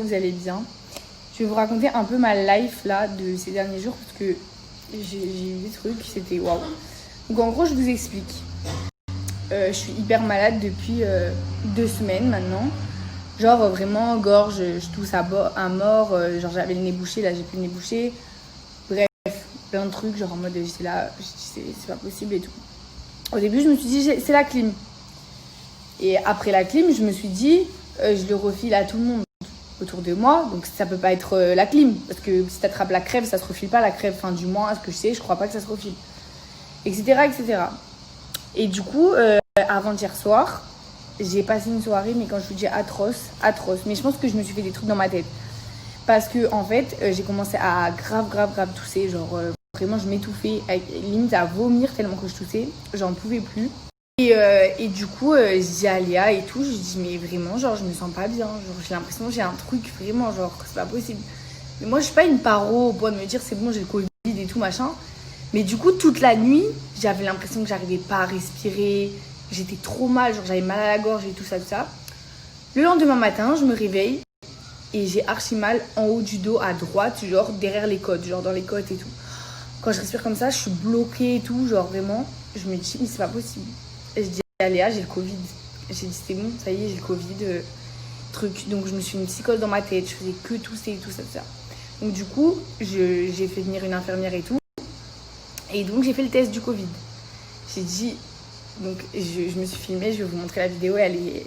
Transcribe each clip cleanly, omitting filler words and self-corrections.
vous allez bien. Je vais vous raconter un peu ma life là de ces derniers jours parce que j'ai eu des trucs, c'était waouh. Donc en gros, je vous explique. Je suis hyper malade depuis 2 semaines maintenant. Genre vraiment gorge, je tousse à mort. Genre j'avais le nez bouché, là j'ai plus le nez bouché. Bref, plein de trucs, genre en mode j'étais là, c'est pas possible et tout. Au début, je me suis dit c'est la clim. Et après la clim, je me suis dit je le refile à tout le monde autour de moi, donc ça peut pas être la clim, parce que si t'attrapes la crève, ça se refile pas la crève, enfin du moins à ce que je sais, je crois pas que ça se refile, etc. Et du coup, avant-hier soir, j'ai passé une soirée, mais quand je vous dis atroce, mais je pense que je me suis fait des trucs dans ma tête, parce que en fait, j'ai commencé à grave tousser, genre vraiment je m'étouffais, limite à vomir tellement que je toussais, j'en pouvais plus. Et du coup, je dis à Léa et tout, je dis mais vraiment, genre je me sens pas bien, genre j'ai l'impression que j'ai un truc vraiment, genre c'est pas possible. Mais moi je suis pas une paro au point de me dire c'est bon j'ai le Covid et tout machin. Mais du coup toute la nuit, j'avais l'impression que j'arrivais pas à respirer, j'étais trop mal, genre j'avais mal à la gorge et tout ça. Le lendemain matin, je me réveille et j'ai archi mal en haut du dos à droite, genre derrière les côtes, genre dans les côtes et tout. Quand je respire comme ça, je suis bloquée et tout, genre vraiment, je me dis mais c'est pas possible. Et je dis à Léa, j'ai le Covid. J'ai dit, c'est bon, ça y est, j'ai le Covid, truc. Donc, je me suis mis une psychose dans ma tête. Je faisais que tousser et tout ça. Donc, du coup, j'ai fait venir une infirmière et tout. Et donc, j'ai fait le test du Covid. J'ai dit, donc, je me suis filmée, je vais vous montrer la vidéo, elle est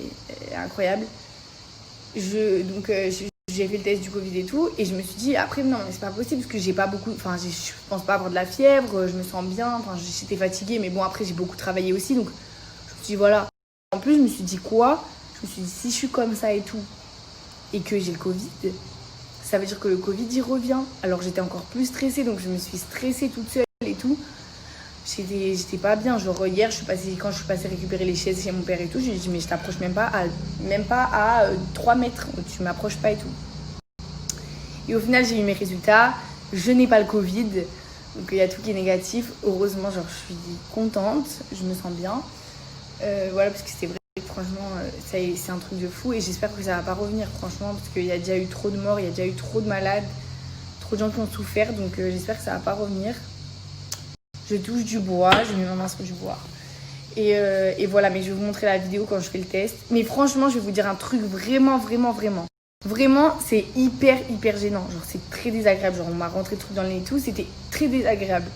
incroyable. J'ai fait le test du Covid et tout. Et je me suis dit, après, non, mais c'est pas possible parce que j'ai pas beaucoup. Enfin, je pense pas avoir de la fièvre, je me sens bien. Enfin, j'étais fatiguée, mais bon, après, j'ai beaucoup travaillé aussi. Donc, je me suis dit, voilà. En plus, je me suis dit quoi? Je me suis dit, si je suis comme ça et tout, et que j'ai le Covid, ça veut dire que le Covid, il revient. Alors, j'étais encore plus stressée, donc je me suis stressée toute seule et tout. J'étais pas bien. Genre, hier, quand je suis passée récupérer les chaises chez mon père et tout, je lui ai dit, mais je t'approche même pas à 3 mètres. Tu m'approches pas et tout. Et au final, j'ai eu mes résultats. Je n'ai pas le Covid. Donc, il y a tout qui est négatif. Heureusement, genre, je suis contente. Je me sens bien. Voilà, parce que c'est vrai que franchement, c'est un truc de fou. Et j'espère que ça va pas revenir, franchement. Parce qu'il y a déjà eu trop de morts, il y a déjà eu trop de malades. Trop de gens qui ont souffert. Donc, j'espère que ça va pas revenir. Je touche du bois. J'ai mis ma main sur du bois. Et voilà, mais je vais vous montrer la vidéo quand je fais le test. Mais franchement, je vais vous dire un truc vraiment. Vraiment, c'est hyper gênant. Genre, c'est très désagréable. Genre, on m'a rentré le truc dans le nez et tout. C'était très désagréable.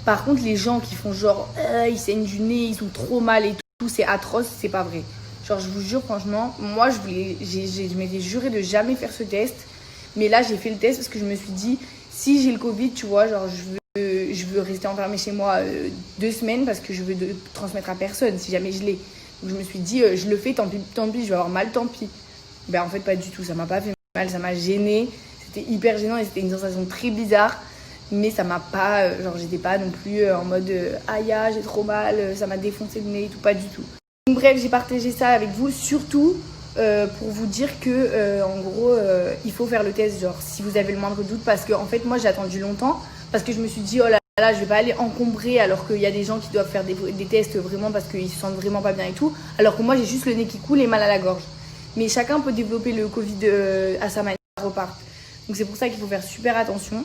Par contre, les gens qui font genre, ils saignent du nez, ils sont trop mal et tout, c'est atroce, c'est pas vrai. Genre, je vous jure, franchement, moi, je m'étais juré de jamais faire ce test. Mais là, j'ai fait le test parce que je me suis dit, si j'ai le Covid, tu vois, genre, je veux rester enfermée chez moi 2 semaines parce que je veux transmettre à personne si jamais je l'ai. Donc, je me suis dit, je le fais, tant pis, je vais avoir mal, tant pis. Ben en fait pas du tout, ça m'a pas fait mal, ça m'a gênée, c'était hyper gênant et c'était une sensation très bizarre, mais ça m'a pas, genre j'étais pas non plus en mode aïe j'ai trop mal, ça m'a défoncé le nez et tout, pas du tout. Donc bref, j'ai partagé ça avec vous, surtout pour vous dire que en gros il faut faire le test, genre si vous avez le moindre doute, parce que en fait moi j'ai attendu longtemps, parce que je me suis dit oh là là je vais pas aller encombrer alors qu'il y a des gens qui doivent faire des tests vraiment parce qu'ils se sentent vraiment pas bien et tout, alors que moi j'ai juste le nez qui coule et mal à la gorge. Mais chacun peut développer le Covid à sa manière, repart. Donc c'est pour ça qu'il faut faire super attention.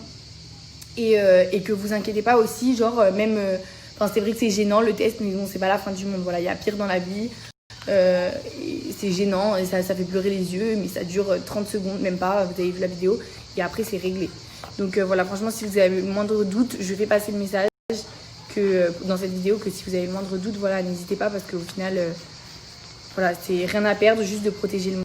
Et que vous inquiétez pas aussi, genre même... Enfin c'est vrai que c'est gênant le test, mais bon c'est pas la fin du monde. Voilà, il y a pire dans la vie. C'est gênant et ça fait pleurer les yeux, mais ça dure 30 secondes, même pas, vous avez vu la vidéo. Et après c'est réglé. Donc voilà, franchement si vous avez le moindre doute, je fais passer le message que dans cette vidéo que si vous avez le moindre doute, voilà, n'hésitez pas parce qu'au final... voilà, c'est rien à perdre, juste de protéger le monde.